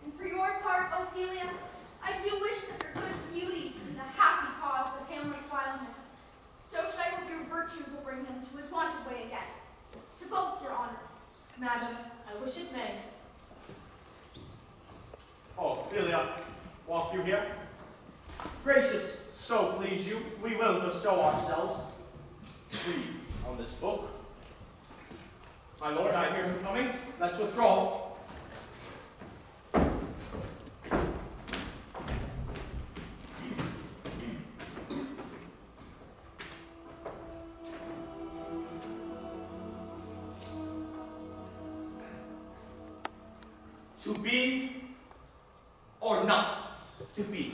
And for your part, Ophelia, I do wish that your good beauties in the happy cause of Hamlet's wildness. So should I hope your virtues will bring him to his wonted way again. To both your honors. Madam, I wish it may. Oh, Ophelia, walk you here? Gracious, so please you, we will bestow ourselves. Read on this book. My lord, I hear him coming. Let's withdraw. To be or not to be?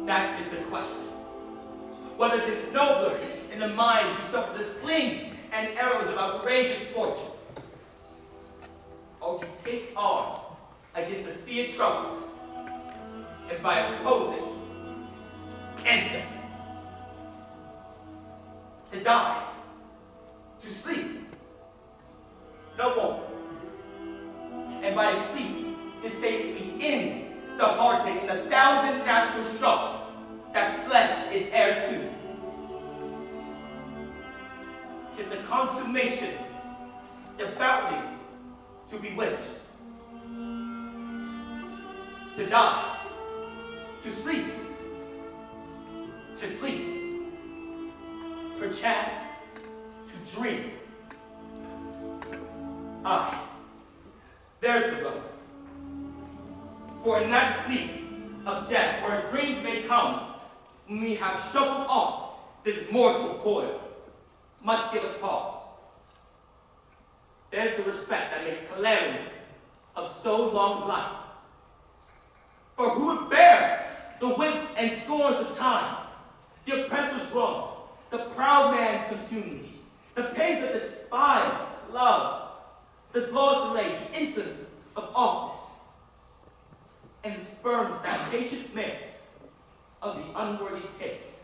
That is the question. Whether 'tis nobler in the mind to suffer the slings and arrows of outrageous fortune, or to take arms against the sea of troubles, and by opposing, end them. To die, to sleep, no more. And by sleep, to safely end the heartache and the thousand natural shocks that flesh is heir to. 'Tis a consummation devoutly to be wished. To die, to sleep, perchance to dream. Aye. There's the road. For in that sleep of death, where dreams may come, when we have shuffled off this mortal coil, must give us pause. There's the respect that makes calamity of so long life. For who would bear the whips and scorns of time, the oppressor's wrong, the proud man's contumely, the pains of despised love, the law's delay, the insolence of office, and spurns that patient merit of the unworthy takes,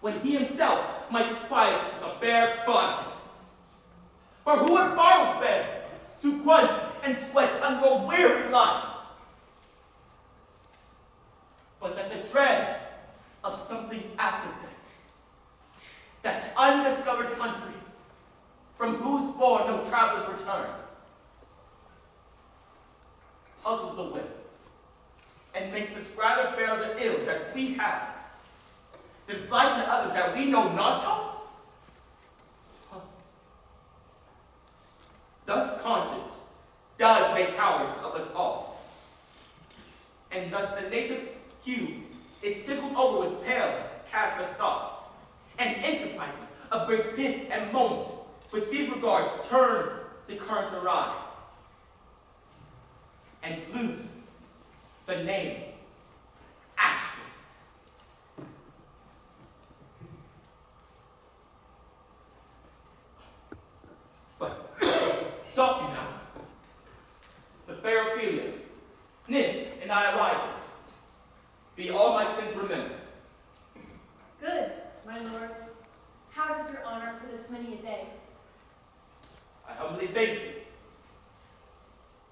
when he himself might despise us with a bare bargain. For who would borrow bear to grunt and sweat under a weary life? But that the dread of something after death, that undiscovered country, from whose bourne no travelers return. puzzles the will, and makes us rather bear the ills that we have, than fly to others that we know not of? Huh. Thus conscience does make cowards of us all, and thus the native hue is sickled over with pale cast of thought, and enterprises of great pith and moment with these regards turn the current awry, and lose the name action. But softly now, the fair Ophelia, nymph and I arises, be all my sins remembered. Good, my lord. How does your honor for this many a day? I humbly thank you.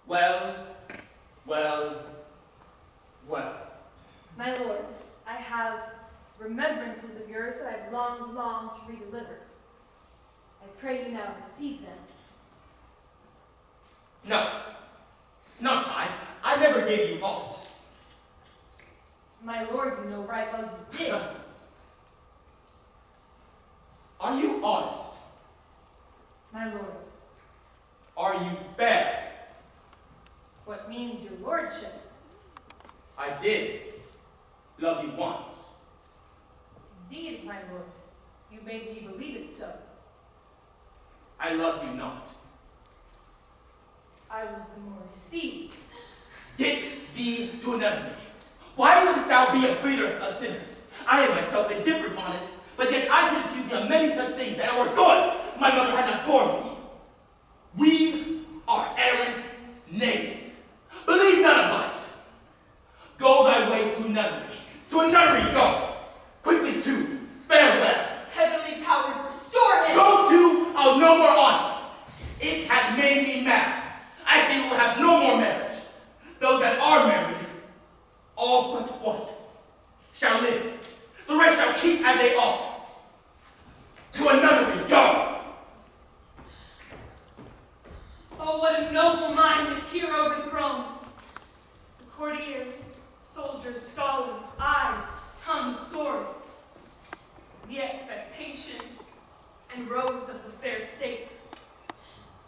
Well, well, well. My lord, I have remembrances of yours that I've longed to redeliver. I pray you now receive them. No, not I. I never gave you aught. My lord, you know right well you did. Are you honest? My lord, Are you fair? what means your lordship? I did love you once. Indeed, my lord, you made me believe it so. I loved you not. I was the more deceived. Get thee to another. Why wouldst thou be a breeder of sinners? I am myself indifferent, honest, but yet I did accuse me of many such things that were good. My mother had not borne me. We are errant knaves. Believe none of us. Go thy ways to nunnery. To a nunnery go. Quickly to. Farewell. Heavenly powers restore him! Go to. I'll no more on it. It had made me mad. I say we'll have no more marriage. Those that are married, all but one, shall live. The rest shall keep as they are. To a nunnery go. Oh, what a noble mind is here overthrown. The courtiers, soldiers, scholars, eye, tongue, sword. The expectation and rose of the fair state.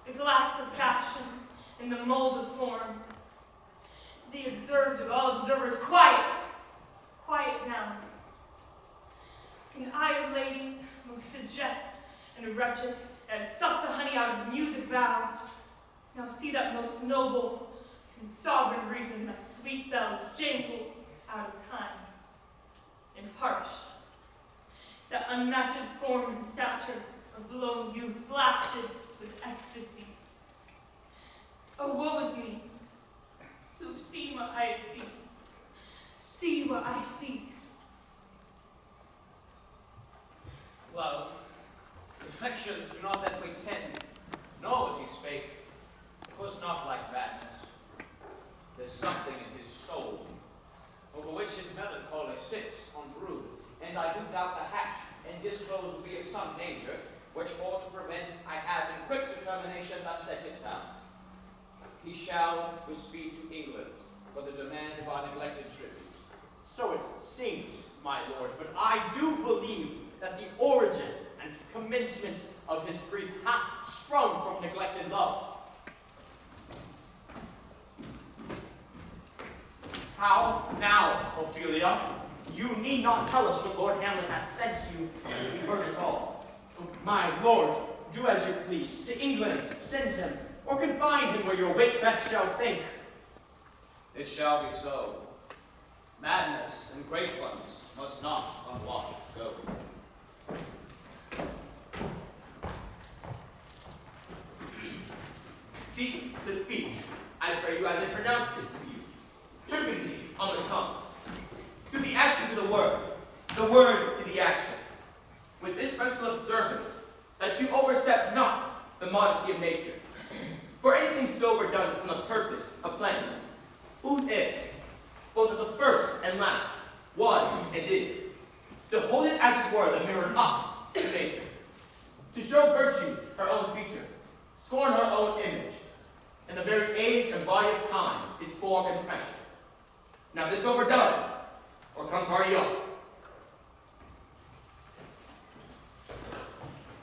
The glass of fashion and the mold of form. The observed of all observers, quiet, quiet down. An eye of ladies, most deject and wretched, and sucks the honey out of his music vows. Now see that most noble and sovereign reason like sweet bells jangled out of time, and harsh, that unmatched form and stature of blown youth blasted with ecstasy. Oh, woe is me, to have seen what I have seen, see what I see. Love, affections do not that pretend, nor what he spake. Was not like madness. There's something in his soul, over which his melancholy sits on brood, and I do doubt the hatch and disclose will be of some danger, which for to prevent I have in quick determination thus set it down. He shall with speed to England for the demand of our neglected tribute. So it seems, my lord, but I do believe that the origin and commencement of his grief hath sprung from neglected love. How now, Ophelia? You need not tell us what Lord Hamlet hath sent you. We heard it all. My lord, do as you please. To England send him, or confine him where your wit best shall think. It shall be so. Madness and great ones must not unwatched go. Speak the speech, I pray you, as I pronounced it to you, trippingly on the tongue. To the action to the word to the action. With this special observance, that you overstep not the modesty of nature. For anything sober done is from a purpose, a plan, whose end, both at the first and last, was and is, to hold it as it were the mirror up to nature, to show virtue her own feature, scorn her own image, and the very age and body of time is form and pressure. Now this overdone, or comes already on.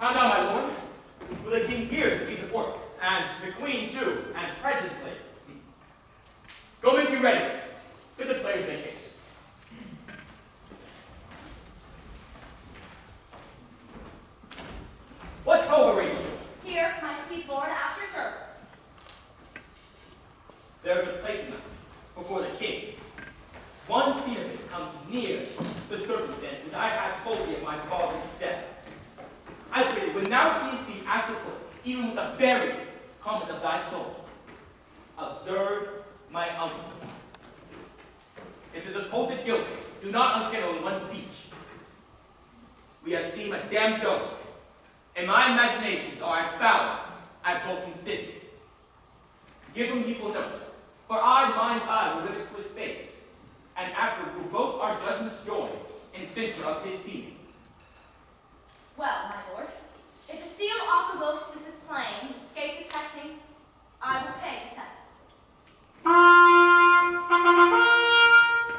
And now, my lord, will the king hear this piece of work, And the queen too, and presently. go make you ready. Bid the players make haste. What ho, Horatio? Here, my sweet lord, at your service. There is a placement before the king. One scene of it comes near the circumstance which I have told thee of my father's death. I pray when thou seest the afterwards, even with the very comment of thy soul, observe my uncle. If his occulted guilt do not unkennel in one speech, we have seen a damned ghost, and my imaginations are as foul as Vulcan's city. Give him equal note, for I, mind's eye, will rivet to his face, and after will both our judgments join in censure of his seeming. Well, my lord, if the steel arquebus this is plain, escape detecting, I will pay the theft.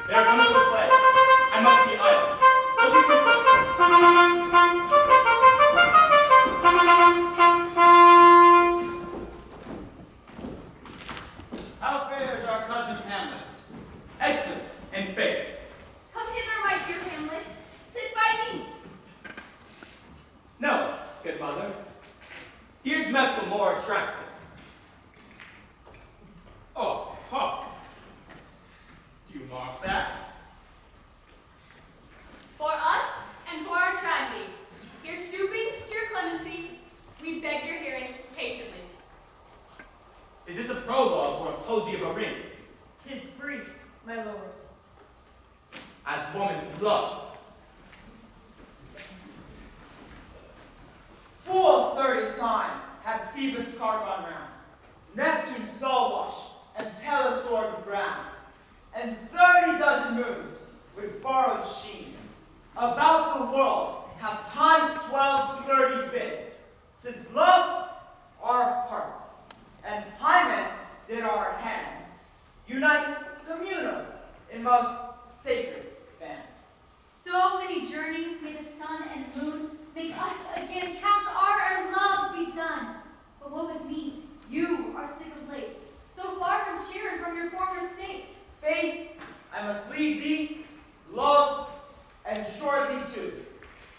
There cometh the play. I must be idle. Go be too How fares our cousin Hamlet? excellent and faith. Come hither, my dear Hamlet. Sit by me. No, good mother. Here's Metzel more attractive. Oh, huh. Do you mark that? For us and for our tragedy, here stooping to your clemency, we beg your hearing patiently. Is this a prologue or a posy of a ring? 'Tis brief, my lord. As woman's love. Full 30 times hath Phoebus' car gone round, Neptune's soul wash, and Telesword brown, and 30 dozen moons with borrowed sheen. About the world have times 12 30s been, since love our hearts, and Hymen did our hands, unite communal in most sacred bands. So many journeys may the sun and moon make us again count our love be done. But woe is me, you are sick of late, so far from cheer and from your former state. Faith, I must leave thee, love, and shortly too.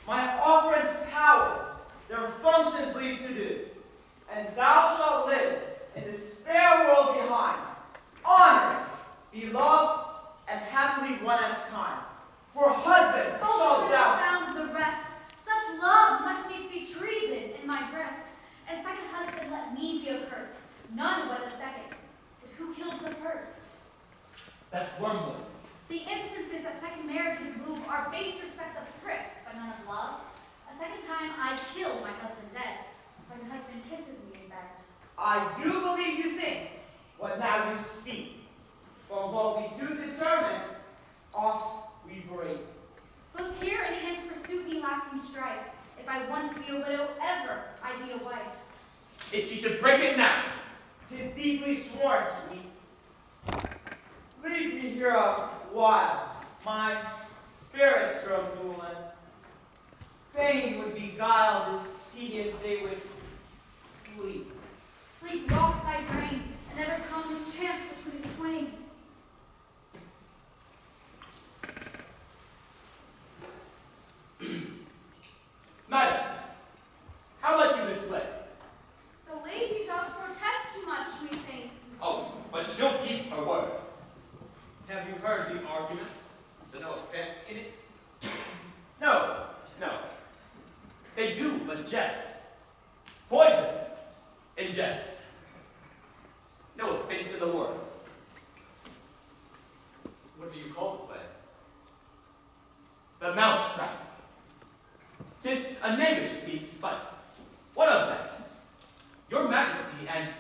My operant powers their functions leave to do, and thou shalt live in this fair world behind, honored, beloved, and happily one as kind. For husband Oh, shalt could thou. have found the rest. Such love must needs be treason in my breast. And second husband, let me be accursed. None but the second. But who killed the first? That's wormwood. The instances that second marriages move are base respects of thrift, but none of love. A second time I killed my husband dead. A second husband kisses me in bed. I do believe you think what now you speak. For what we do determine, oft we break. Both here and hence pursue me lasting strife. If I once be a widow, ever I be a wife. If she should break it now. 'Tis deeply sworn, sweet. Leave me here a while, my spirits grow dueling. Fain would beguile this tedious day with sleep. Sleep walk thy brain, and never come this chance between us twain. Madam, how like you this play? The lady doth protest too much, methinks. Oh, but she'll keep her word. Have you heard the argument? Is there no offense in it? No, no. They do but jest. Poison in jest. No offense in the word. What do you call the play? The mousetrap. 'Tis a knavish piece, but what of that? Your Majesty and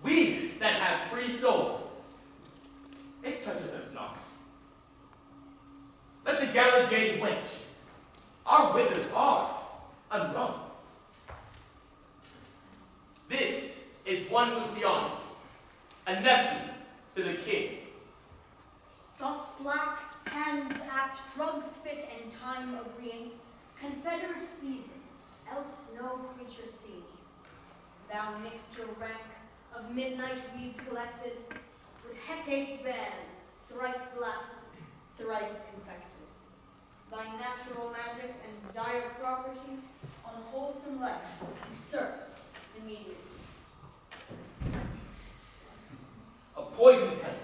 we that have free souls, it touches us not. Let the gallant jade wench, our withers are unwrung. This is one Lucianus, a nephew to the king. Thoughts black, hands act, drugs fit, and time agreeing. Confederate season, else no creature see. Thou mixed your rank of midnight weeds collected, with Hecate's band, thrice blasted, thrice infected. Thy natural magic and dire property on wholesome life usurps immediately. A poisoned plant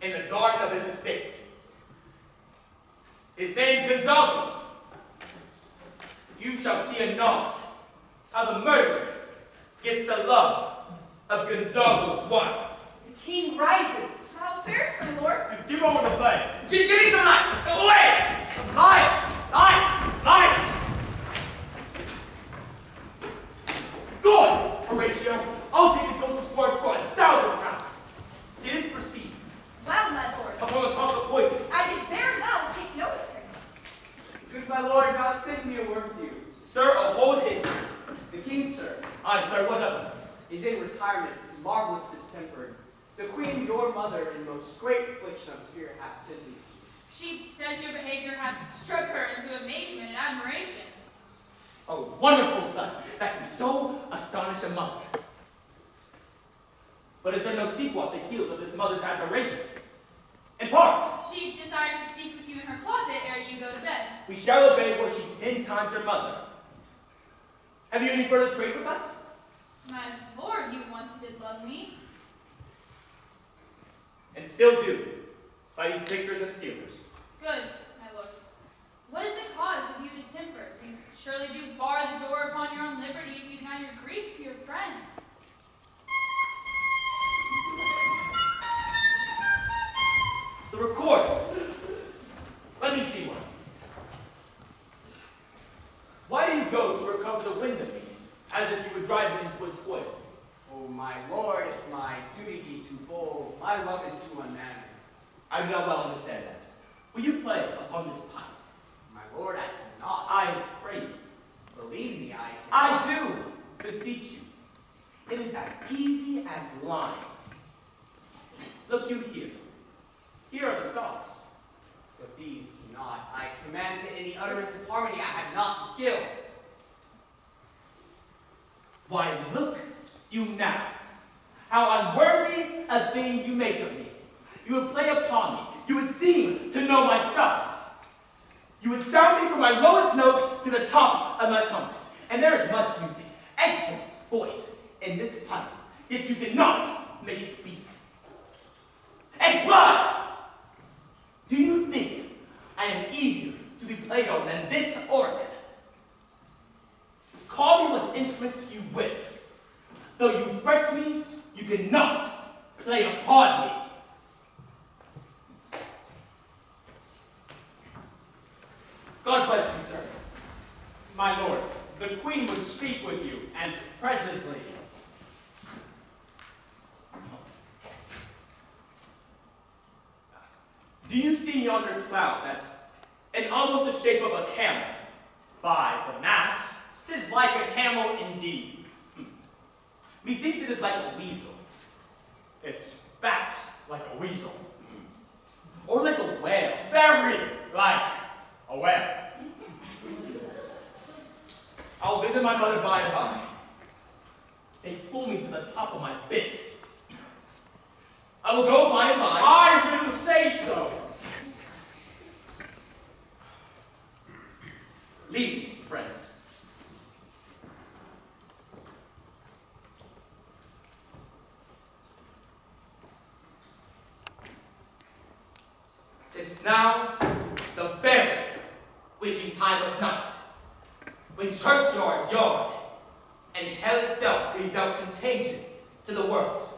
in the garden of his estate. His name's Gonzago. You shall see anon how the murderer gets the love of Gonzago's wife. The king rises. How fares, my lord? Give over the blade. Give me some lights! Away! Lights! Lights! Lights! Good, Horatio. I'll take the ghost's word for 1,000 pounds. It is perceived Well, my lord, upon the talk of poison. I did very well take note of him. Good my lord, God send me a word with you. Sir, a whole history. The king, sir, Aye, sir, what of it? is in retirement, marvelous distempered. The queen, your mother, in most great affliction of spirit, hath sent me to you. She says your behavior hath struck her into amazement and admiration. A wonderful son that can so astonish a mother. But is there no sequel at the heels of this mother's admiration? In part, She desires to speak with you in her closet ere you go to bed. we shall obey were she 10 times her mother. Have you any further trade with us? My lord, you once did love me. And still do, by these victors and stealers. Good, my lord. What is the cause of you distemper? You surely do bar the door upon your own liberty if you deny your griefs to your friends. The recordings. Let me see one. Why do you go to recover the wind of me, as if you would drive me into a toil? Oh, my lord, if my duty be too bold, my love is too unmanly. I do not well understand that. Will you play upon this pipe? My lord, I cannot. I pray you. Believe me, I I cannot. do beseech you. It is as easy as lying. Look you here. Here are the stars. But these cannot. I command to any utterance of harmony, I have not the skill. Why, look you now, how unworthy a thing you make of me. You would play upon me. You would seem to know my stars. You would sound me from my lowest note to the top of my compass. And there is much music, excellent voice in this pipe, yet you did not make it speak. And blood! Do you think I am easier to be played on than this organ? Call me what instruments you will. Though you fret me, you cannot play upon me. God bless you, sir. My lord, the queen would speak with you, and presently. Do you see yonder cloud that's in almost the shape of a camel? By the mass, 'tis like a camel indeed. Methinks it is like a weasel, It's fat like a weasel. or like a whale. Very like a whale. I'll visit my mother by and by. They fool me to the top of my bit. I will go by and by. I will say so. Leave me, friends. It's now the very witching time of night, when churchyards yawn and hell itself breathes out contagion to the world.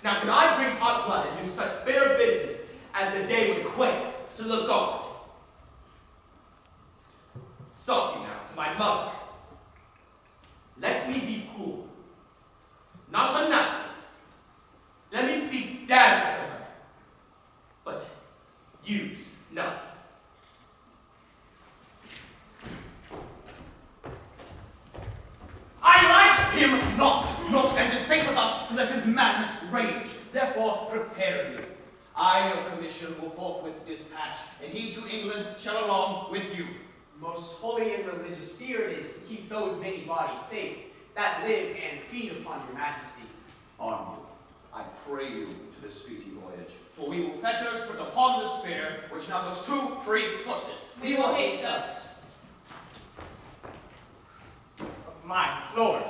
Now can I drink hot blood and do such bitter business as the day would quake to look on? Softy now to my mother. Let me be cool, not unnatural. Let me speak damage to her, but use none. I like him not, nor stands it safe with us to let his madness reign. therefore prepare you. I, your commission, will forthwith dispatch, and he to England shall along with you. Most holy and religious fear it is to keep those many bodies safe that live and feed upon your majesty. Arm you, I pray you, to this speedy voyage, for we will fetters put upon the spear, which now goes too free-footed. We will haste us. My lord,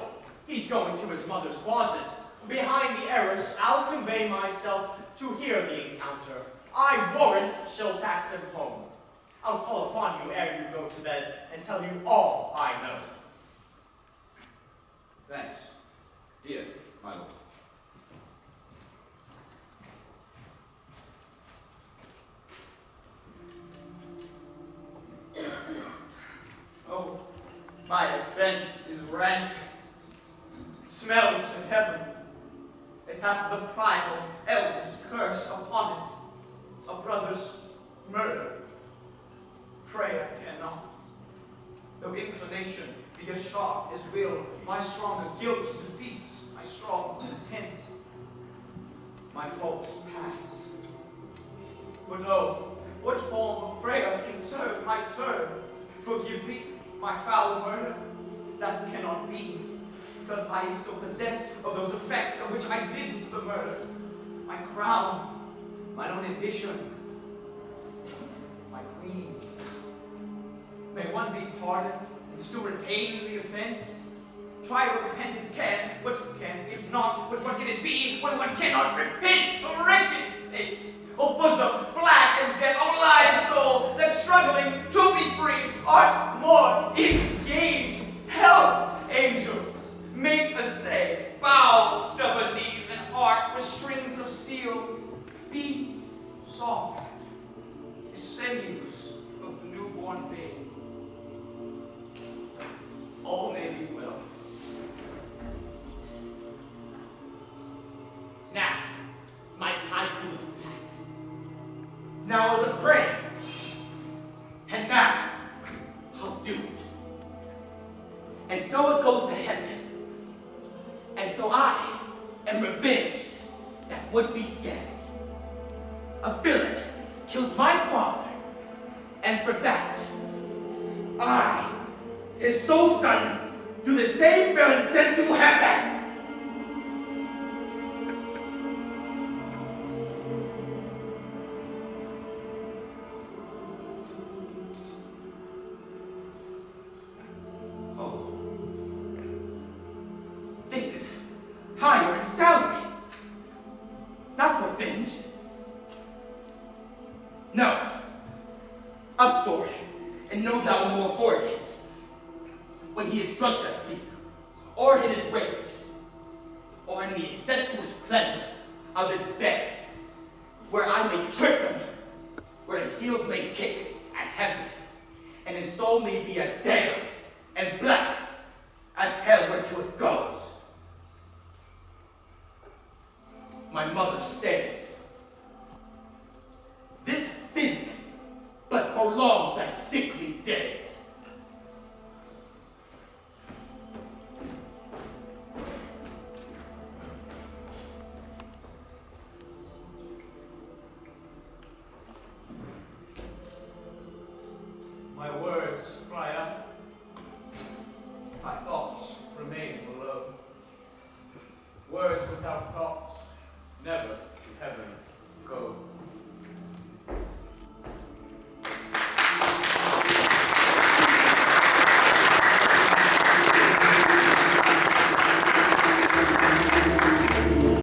he's going to his mother's closet. Behind the arras, I'll convey myself to hear the encounter. I warrant she'll tax him home. I'll call upon you ere you go to bed and tell you all I know. Thanks, dear my lord. Oh, my offense is rank. It smells to heaven. It hath the primal eldest curse upon it, a brother's murder. Pray I cannot. Though inclination be as sharp as will, my stronger guilt defeats my strong intent. My fault is past. But oh, what form of prayer can serve my turn? Forgive me my foul murder. That cannot be, because I am still possessed of those effects of which I did the murder. My crown, my own ambition, my queen. May one be pardoned and still retain the offense? Try what repentance can, what can it not, but what can it be when one cannot repent? Oh, wretched state! Oh, bosom, black as death! Oh, live soul, that struggling to be free, art more engaged! Help, angels! Make essay, bow stubborn knees and heart with strings of steel. Be soft, the sinews of the newborn babe. All may be well. Now, my time doeth that. Now I was a prey, And now, I'll do it. And so it goes to heaven. And so I am revenged that would be scared. A villain kills my father, and for that, I, his sole son, do the same villain sent to heaven. Oh, this is higher in salary, not revenge. No, I'm sorry, and no doubt more for it. When he is drunk asleep, or in his rage, or in the incestuous pleasure of his bed, where I may trip him, where his heels may kick as heavy, and his soul may be as damned and black as hell whereto it goes. My mother stays. This physic but prolongs thy sickly days. my words cry